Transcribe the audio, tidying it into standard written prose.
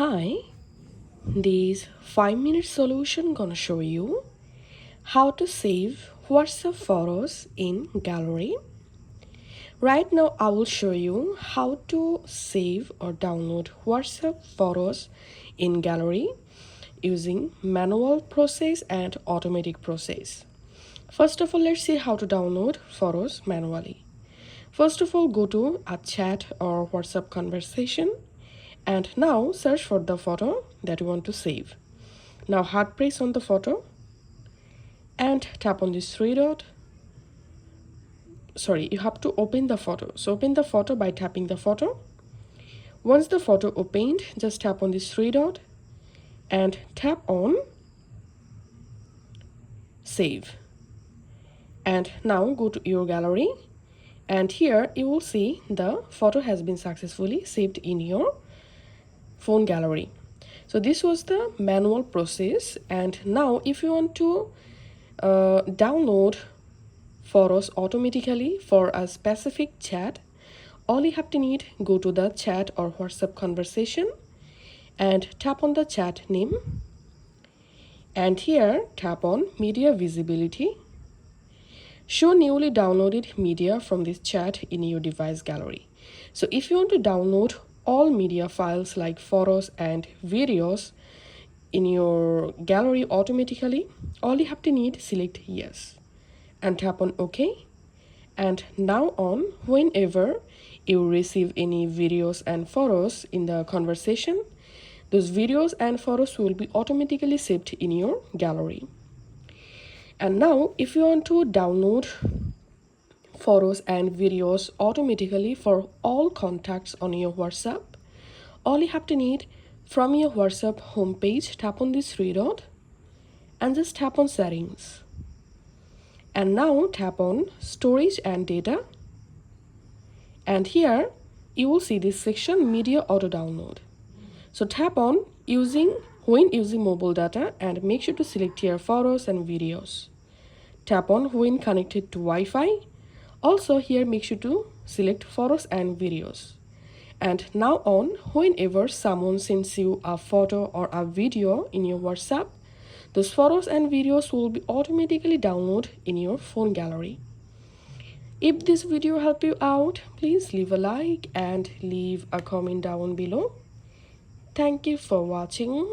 Hi, this 5-minute solution gonna show you how to save WhatsApp photos in gallery. Right now I will show you how to save or download WhatsApp photos in gallery using manual process and automatic process. First of all, let's see how to download photos manually. First of all, go to a chat or WhatsApp conversation and now search for the photo that you want to save. Now hard press on the photo and tap on this three dot. Sorry, you have to open the photo. So open the photo by tapping the photo. Once the photo opened, just tap on this three dot and tap on save. And now go to your gallery and here you will see the photo has been successfully saved in your phone gallery. So this was the manual process, and now if you want to download photos automatically for a specific chat, all you have to need, go to the chat or WhatsApp conversation and tap on the chat name, and here tap on media visibility. Show newly downloaded media from this chat in your device gallery. So if you want to download all media files like photos and videos in your gallery automatically, all you have to need, select yes and tap on OK. And now on, whenever you receive any videos and photos in the conversation, those videos and photos will be automatically saved in your gallery. And now if you want to download photos and videos automatically for all contacts on your WhatsApp, all you have to need, from your WhatsApp homepage, tap on this three dot and just tap on settings. And now tap on storage and data. And here you will see this section, media auto download. So tap on when using mobile data and make sure to select your photos and videos. Tap on when connected to Wi-Fi. Also here make sure to select photos and videos. And now on, whenever someone sends you a photo or a video in your WhatsApp, those photos and videos will be automatically downloaded in your phone gallery. If this video helped you out, please leave a like and leave a comment down below. Thank you for watching.